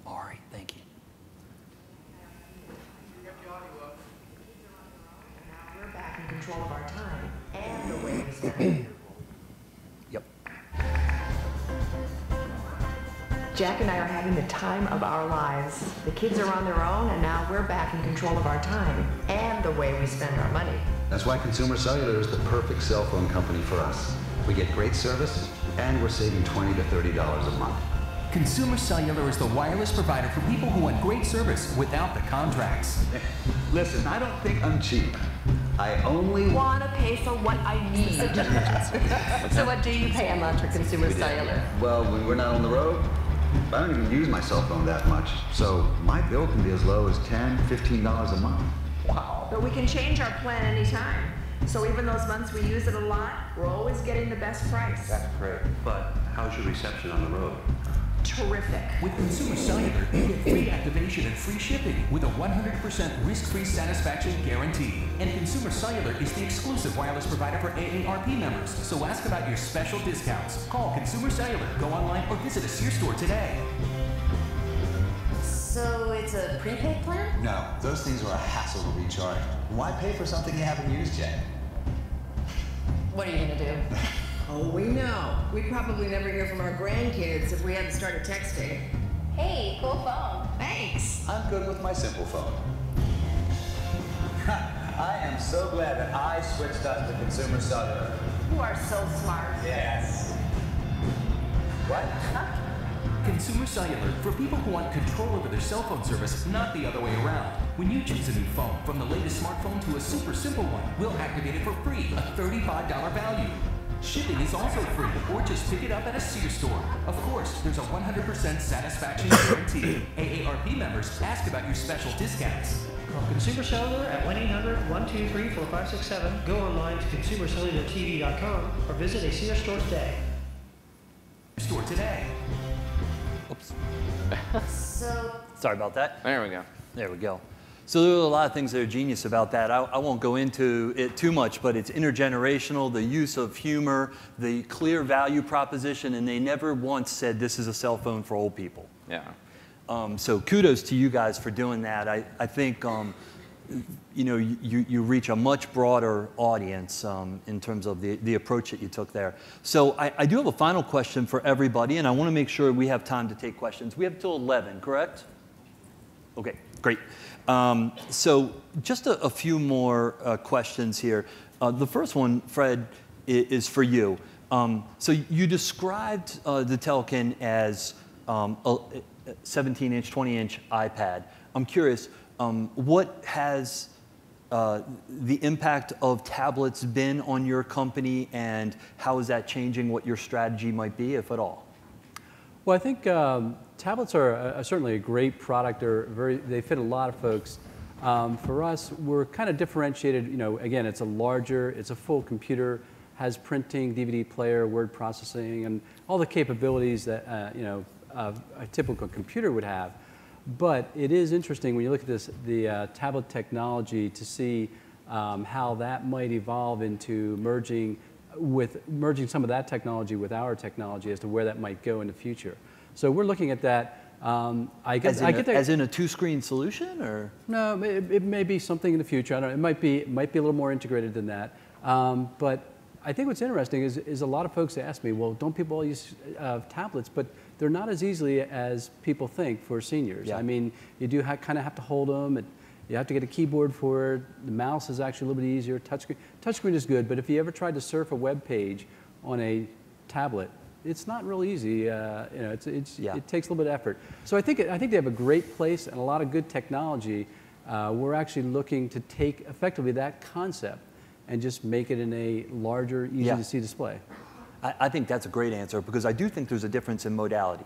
All right. Thank you. We're back in control of our time and the way we spend. Yep. Jack and I are having the time of our lives. The kids are on their own, and now we're back in control of our time and the way we spend our money. That's why Consumer Cellular is the perfect cell phone company for us. We get great service, and we're saving $20 to $30 a month. Consumer Cellular is the wireless provider for people who want great service without the contracts. Listen, I don't think I'm cheap. I only Want to pay for what I need. So what do you pay a month for Consumer Cellular? Well, when we're not on the road, I don't even use my cell phone that much. So my bill can be as low as $10, $15 a month. Wow. But we can change our plan anytime. So even those months we use it a lot, we're always getting the best price. That's great. But how's your reception on the road? Terrific. With Consumer Cellular, you get free activation and free shipping with a 100% risk-free satisfaction guarantee. And Consumer Cellular is the exclusive wireless provider for AARP members. So ask about your special discounts. Call Consumer Cellular, go online, or visit a Sears store today. So it's a prepaid plan? No, those things are a hassle to recharge. Why pay for something you haven't used yet? What are you gonna do? Oh, we know. We'd probably never hear from our grandkids if we hadn't started texting. Hey, cool phone. Thanks. I'm good with my simple phone. I am so glad that I switched us to Consumer Cellular. You are so smart. Yes. What? Consumer Cellular, for people who want control over their cell phone service, not the other way around. When you choose a new phone, from the latest smartphone to a super simple one, we'll activate it for free, a $35 value. Shipping is also free, or just pick it up at a Sears store. Of course, there's a 100% satisfaction guarantee. AARP members, ask about your special discounts. Call Consumer Cellular at 1-800-123-4567. Go online to consumercellulartv.com or visit a Sears store today. store today. Oops. So, Sorry about that. There we go. There we go. So there are a lot of things that are genius about that. I won't go into it too much, but it's intergenerational, the use of humor, the clear value proposition, and they never once said this is a cell phone for old people. Yeah. So kudos to you guys for doing that. I think you know, you reach a much broader audience in terms of the approach that you took there. So I do have a final question for everybody, and I want to make sure we have time to take questions. We have till 11, correct? Okay, great. So just a few more questions here. The first one, Fred, is for you. So you described the Telekin as a 17-inch, 20-inch iPad. I'm curious, what has the impact of tablets been on your company, and how is that changing what your strategy might be, if at all? Well, I think tablets are certainly a great product. They fit a lot of folks. For us, we're kind of differentiated. You know, again, it's a full computer, has printing, DVD player, word processing, and all the capabilities that you know a typical computer would have. But it is interesting when you look at the tablet technology to see how that might evolve into merging some of that technology with our technology as to where that might go in the future. So we're looking at that. As in a two-screen solution, or? No, it may be something in the future. I don't know. It might be a little more integrated than that. But I think what's interesting is a lot of folks ask me, well, don't people all use tablets? But they're not as easily as people think for seniors. Yeah. I mean, you do kind of have to hold them. You have to get a keyboard for it. The mouse is actually a little bit easier. Touchscreen is good, but if you ever tried to surf a web page on a tablet, it's not real easy. You know, it takes a little bit of effort. So I think they have a great place and a lot of good technology. We're actually looking to take effectively that concept and just make it in a larger, easy to see display. I think that's a great answer, because I do think there's a difference in modality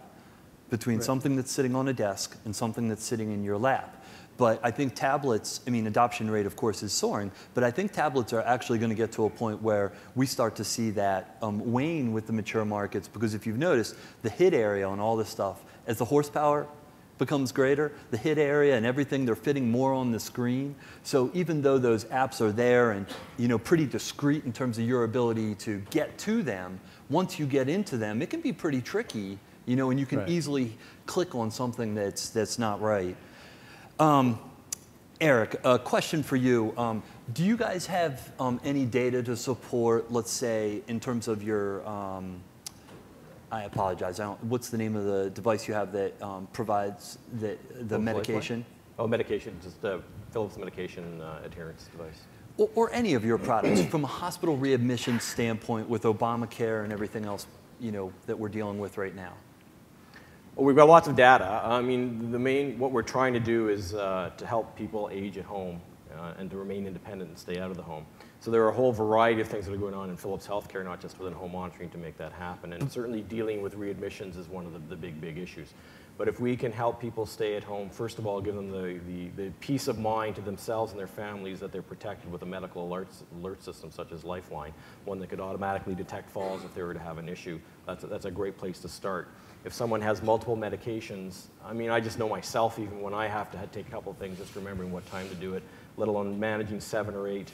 between something that's sitting on a desk and something that's sitting in your lap. But I think tablets, I mean, adoption rate, of course, is soaring, but I think tablets are actually going to get to a point where we start to see that wane with the mature markets, because if you've noticed, the hit area on all this stuff, as the horsepower becomes greater, the hit area and everything, they're fitting more on the screen. So even though those apps are there and, you know, pretty discreet in terms of your ability to get to them, once you get into them, it can be pretty tricky, you know, and you can easily click on something that's not right. Eric, a question for you. Do you guys have any data to support, let's say, in terms of your, I apologize, what's the name of the device you have that provides the medication? Oh, medication, just the Phillips medication adherence device. Or any of your products from a hospital readmission standpoint with Obamacare and everything else, you know, that we're dealing with right now? Well, we've got lots of data. I mean, what we're trying to do is to help people age at home and to remain independent and stay out of the home. So there are a whole variety of things that are going on in Phillips Healthcare, not just within home monitoring, to make that happen. And certainly dealing with readmissions is one of the big issues. But if we can help people stay at home, first of all, give them the peace of mind to themselves and their families that they're protected with a medical alert system such as Lifeline, one that could automatically detect falls if they were to have an issue, that's a great place to start. If someone has multiple medications, I mean, I just know myself, even when I have to take a couple of things, just remembering what time to do it, let alone managing 7 or 8.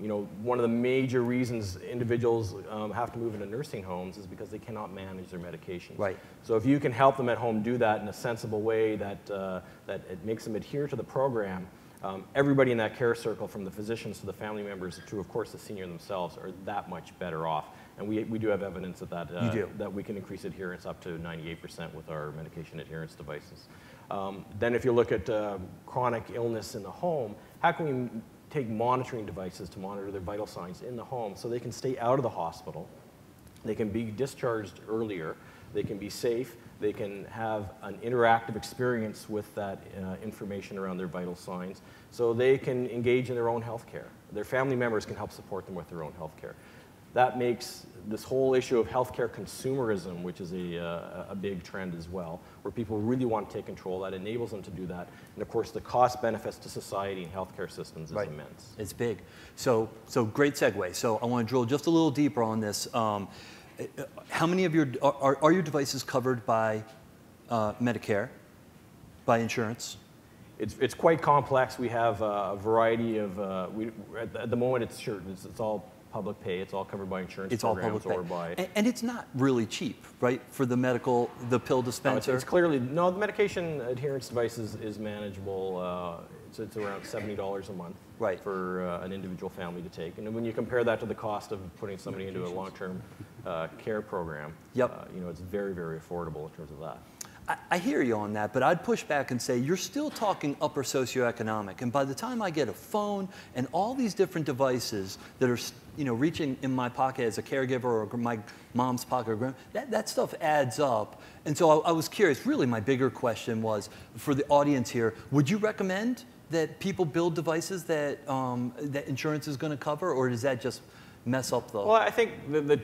You know, one of the major reasons individuals have to move into nursing homes is because they cannot manage their medications. Right. So if you can help them at home do that in a sensible way that, that it makes them adhere to the program, everybody in that care circle, from the physicians to the family members to, of course, the senior themselves, are that much better off. And we do have evidence that we can increase adherence up to 98% with our medication adherence devices. Then if you look at chronic illness in the home, how can we take monitoring devices to monitor their vital signs in the home so they can stay out of the hospital, they can be discharged earlier, they can be safe, they can have an interactive experience with that information around their vital signs, so they can engage in their own health care. Their family members can help support them with their own health care. That makes this whole issue of healthcare consumerism, which is a big trend as well, where people really want to take control. That enables them to do that. And of course, the cost benefits to society and healthcare systems is immense. It's big. So great segue. So I want to drill just a little deeper on this. how many of are your devices covered by Medicare, by insurance? It's quite complex. We have a variety of, at the moment it's all public pay. It's all covered by insurance programs or by... And it's not really cheap, right, for the pill dispenser? No, it's clearly, no, the medication adherence device is manageable. It's around $70 a month for an individual family to take. And when you compare that to the cost of putting somebody into a long-term care program, you know, it's very, very affordable in terms of that. I hear you on that, but I'd push back and say you're still talking upper socioeconomic. And by the time I get a phone and all these different devices that are, you know, reaching in my pocket as a caregiver or my mom's pocket, or that stuff adds up. And so I was curious. Really, my bigger question was for the audience here: would you recommend that people build devices that that insurance is going to cover, or does that just mess up the? Well, I think the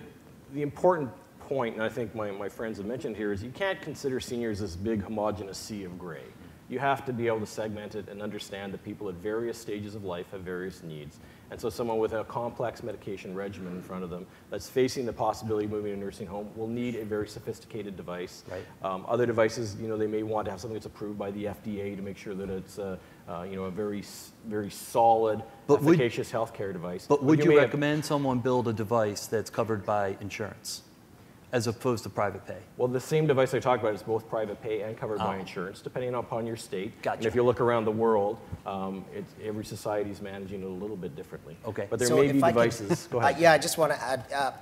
important point, and I think my friends have mentioned here, is you can't consider seniors this big homogeneous sea of gray. You have to be able to segment it and understand that people at various stages of life have various needs. And so someone with a complex medication regimen in front of them that's facing the possibility of moving to a nursing home will need a very sophisticated device. Other devices, you know, they may want to have something that's approved by the FDA to make sure that it's you know, a very solid, efficacious healthcare device. But would you recommend someone build a device that's covered by insurance, as opposed to private pay? Well, the same device I talked about is both private pay and covered by insurance, depending upon your state. Gotcha. And if you look around the world, every society is managing it a little bit differently. Okay. But there may be devices. Go ahead. Yeah, I just want to add,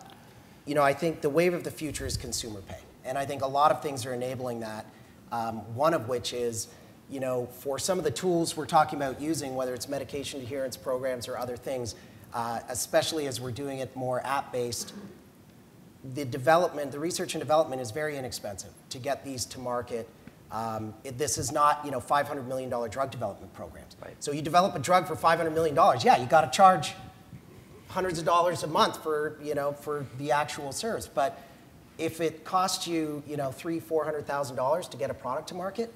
you know, I think the wave of the future is consumer pay. And I think a lot of things are enabling that, one of which is, you know, for some of the tools we're talking about using, whether it's medication adherence programs or other things, especially as we're doing it more app-based, the research and development is very inexpensive to get these to market. This is not, you know, $500 million drug development programs. So you develop a drug for $500 million, yeah, you got to charge hundreds of dollars a month for, you know, for the actual service. But if it costs you, you know, $300,000–400,000 to get a product to market,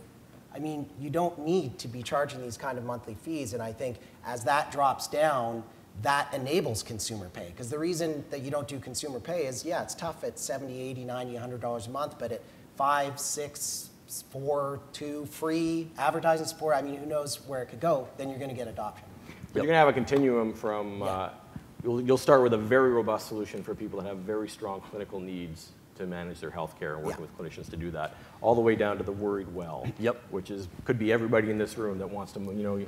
I mean, you don't need to be charging these kind of monthly fees. And I think as that drops down, that enables consumer pay. Because the reason that you don't do consumer pay is, yeah, it's tough at $70, $80, $90, $100 a month, but at $5, $6, $4, $2, free advertising support, I mean, who knows where it could go, then you're going to get adoption. But you're going to have a continuum from, you'll start with a very robust solution for people that have very strong clinical needs to manage their health care and working with clinicians to do that, all the way down to the worried well, which could be everybody in this room that wants to, you know,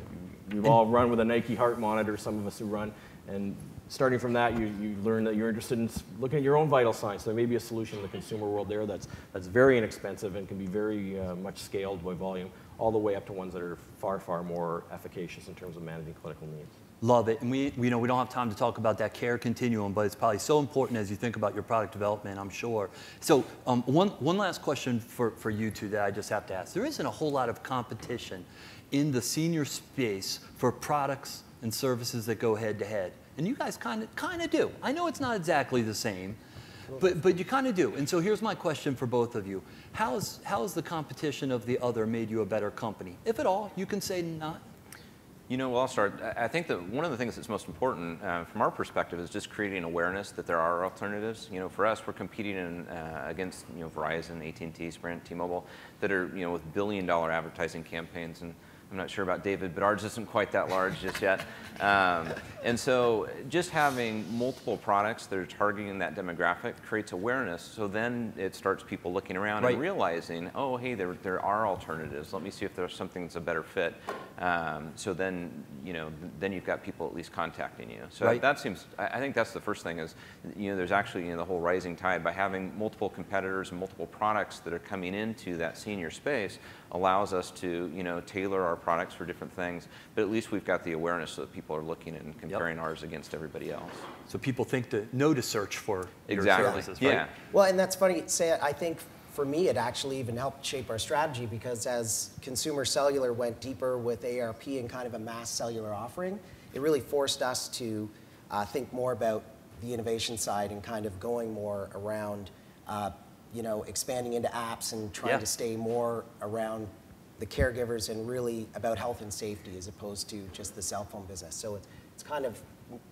we've all run with a Nike heart monitor, some of us who run, and starting from that, you learn that you're interested in looking at your own vital signs. So there may be a solution in the consumer world there that's very inexpensive and can be very much scaled by volume, all the way up to ones that are far, far more efficacious in terms of managing clinical needs. Love it. And we don't have time to talk about that care continuum, but it's probably so important as you think about your product development, I'm sure. So one last question for you two that I just have to ask. There isn't a whole lot of competition in the senior space for products and services that go head to head. And you guys kind of do. I know it's not exactly the same, but you kind of do. And so here's my question for both of you. How has the competition of the other made you a better company? If at all, you can say not. You know, well, I'll start. I think that one of the things that's most important from our perspective is just creating awareness that there are alternatives. You know, for us, we're competing against, you know, Verizon, AT&T, Sprint, T-Mobile, that are, you know, with billion-dollar advertising campaigns. And I'm not sure about David, but ours isn't quite that large just yet. And so just having multiple products that are targeting that demographic creates awareness. So then it starts people looking around and realizing, oh, hey, there are alternatives. Let me see if there's something that's a better fit. So then, you know, then you've got people at least contacting you. So that seems, I think that's the first thing is, you know, there's actually, you know, the whole rising tide by having multiple competitors and multiple products that are coming into that senior space allows us to, you know, tailor our products for different things, but at least we've got the awareness so that people are looking and comparing ours against everybody else. So people know to search for your services, right? Yeah. Well, and that's funny, I think for me it actually even helped shape our strategy, because as Consumer Cellular went deeper with ARP and kind of a mass cellular offering, it really forced us to think more about the innovation side and kind of going more around you know, expanding into apps and trying to stay more around the caregivers and really about health and safety as opposed to just the cell phone business. So it's kind of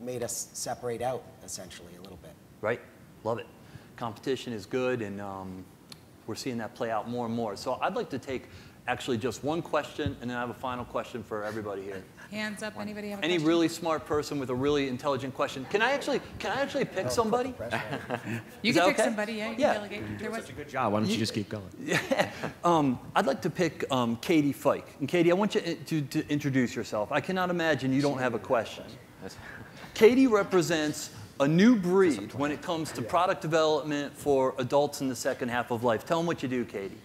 made us separate out essentially a little bit. Right, love it. Competition is good, and we're seeing that play out more and more. So I'd like to take actually just one question, and then I have a final question for everybody here. Hands up, anybody have a Any question? really smart person with a really intelligent question? Can I actually pick somebody? You Is can that pick okay? somebody, yeah. You can delegate. There was Such a good job. Why don't you just keep going? Yeah. I'd like to pick Katie Fike. And Katie, I want you to introduce yourself. I cannot imagine you don't have a question. Katie represents a new breed when it comes to product development for adults in the second half of life. Tell them what you do, Katie.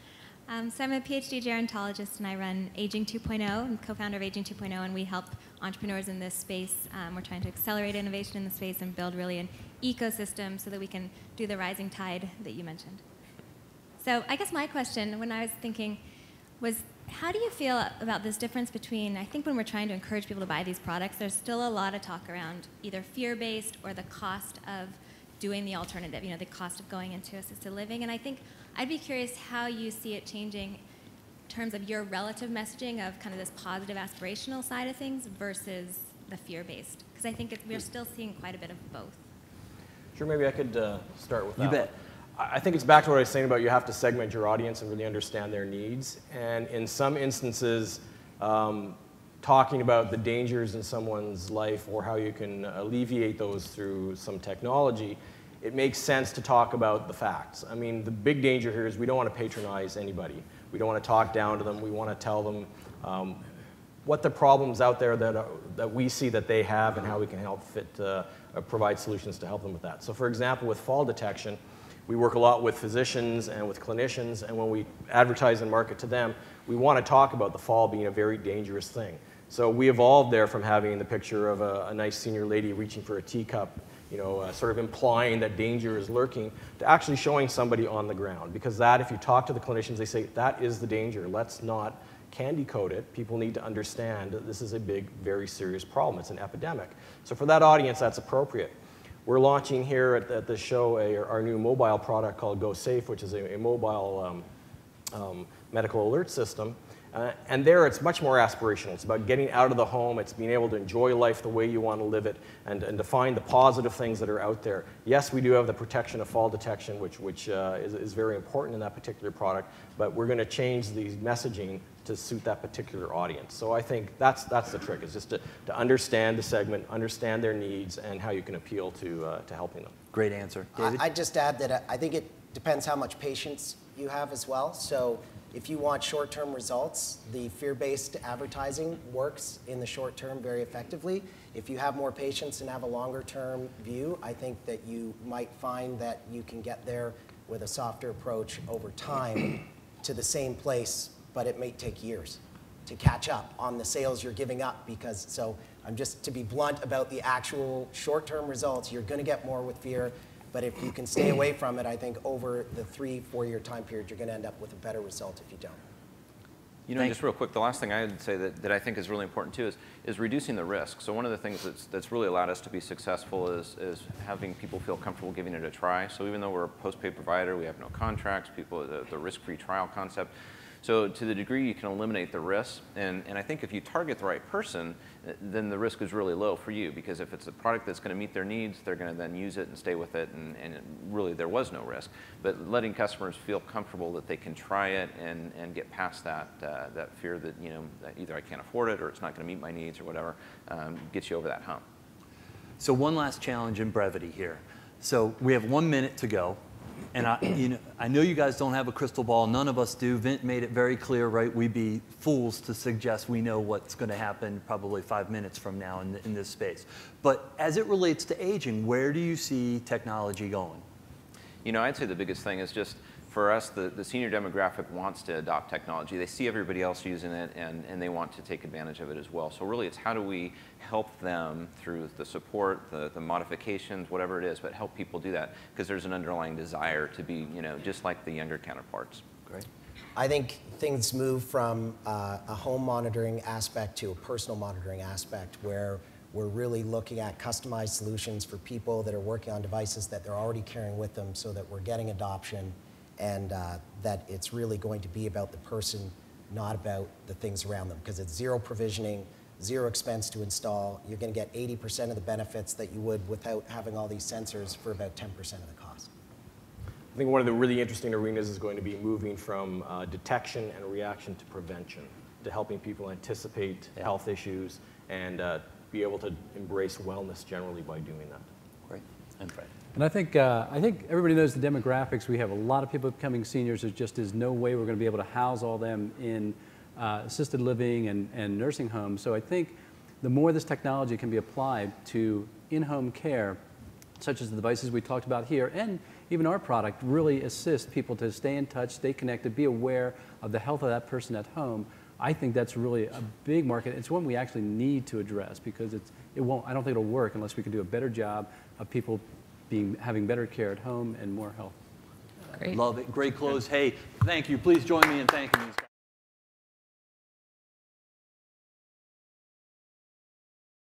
So I'm a PhD gerontologist, and I run Aging 2.0. I'm co-founder of Aging 2.0, and we help entrepreneurs in this space. We're trying to accelerate innovation in the space and build really an ecosystem so that we can do the rising tide that you mentioned. So I guess my question, when I was thinking, was how do you feel about this difference between, I think when we're trying to encourage people to buy these products, there's still a lot of talk around either fear-based or the cost of doing the alternative, the cost of going into assisted living. And I think I'd be curious how you see it changing in terms of your relative messaging of kind of this positive aspirational side of things versus the fear-based. Because I think we're still seeing quite a bit of both. Sure, maybe I could start with that. You bet. I think it's back to what I was saying about you have to segment your audience and really understand their needs. And in some instances, talking about the dangers in someone's life or how you can alleviate those through some technology, it makes sense to talk about the facts. I mean, the big danger here is we don't want to patronize anybody. We don't want to talk down to them. We want to tell them what the problems out there that we see that they have and how we can help provide solutions to help them with that. So for example, with fall detection, we work a lot with physicians and with clinicians, and when we advertise and market to them, we want to talk about the fall being a very dangerous thing. So we evolved there from having the picture of a nice senior lady reaching for a teacup, sort of implying that danger is lurking, to actually showing somebody on the ground. Because that, if you talk to the clinicians, they say, that is the danger. Let's not candy coat it. People need to understand that this is a big, very serious problem. It's an epidemic. So for that audience, that's appropriate. We're launching here at the show our new mobile product called Go Safe, which is a mobile medical alert system. And there it's much more aspirational. It's about getting out of the home. It's being able to enjoy life the way you want to live it and to find the positive things that are out there. Yes, we do have the protection of fall detection, which is very important in that particular product, but we're going to change the messaging to suit that particular audience. So I think that's the trick, is just to understand the segment, understand their needs, and how you can appeal to helping them. Great answer. David? I'd just add that I think it depends how much patience you have as well. So if you want short-term results, the fear-based advertising works in the short term very effectively. If you have more patience and have a longer-term view, I think that you might find that you can get there with a softer approach over time to the same place, but it may take years to catch up on the sales you're giving up. Because, so I'm just to be blunt about the actual short-term results, you're going to get more with fear. But if you can stay away from it, I think over the 3-4 year time period, you're going to end up with a better result if you don't. Just real quick, the last thing I would say that I think is really important too is reducing the risk. So one of the things that's really allowed us to be successful is having people feel comfortable giving it a try. So even though we're a post-paid provider, we have no contracts, the risk-free trial concept. So to the degree you can eliminate the risk, and I think if you target the right person, then the risk is really low for you, because if it's a product that's going to meet their needs, they're going to then use it and stay with it, and really there was no risk. But letting customers feel comfortable that they can try it and get past that fear that, that either I can't afford it or it's not going to meet my needs or whatever, gets you over that hump. So one last challenge in brevity here. So we have 1 minute to go. And I know you guys don't have a crystal ball. None of us do. Vint made it very clear, right? We'd be fools to suggest we know what's going to happen probably 5 minutes from now in this space. But as it relates to aging, where do you see technology going? I'd say the biggest thing is just, for us, the senior demographic wants to adopt technology. They see everybody else using it, and they want to take advantage of it as well. So really, it's how do we help them through the support, the modifications, whatever it is, but help people do that, because there's an underlying desire to be, just like the younger counterparts. Great. I think things move from a home monitoring aspect to a personal monitoring aspect, where we're really looking at customized solutions for people that are working on devices that they're already carrying with them, so that we're getting adoption, and that it's really going to be about the person, not about the things around them, because it's zero provisioning, zero expense to install. You're going to get 80% of the benefits that you would without having all these sensors for about 10% of the cost. I think one of the really interesting arenas is going to be moving from detection and reaction to prevention, to helping people anticipate health issues and be able to embrace wellness generally by doing that. Great. And Fred. And I think everybody knows the demographics. We have a lot of people becoming seniors. There just is no way we're going to be able to house all them in assisted living and nursing homes. So I think the more this technology can be applied to in-home care, such as the devices we talked about here, and even our product really assist people to stay in touch, stay connected, be aware of the health of that person at home. I think that's really a big market. It's one we actually need to address because I don't think it'll work unless we can do a better job of people having better care at home and more health. Great. Love it. Great close. Hey, thank you. Please join me in thanking these guys.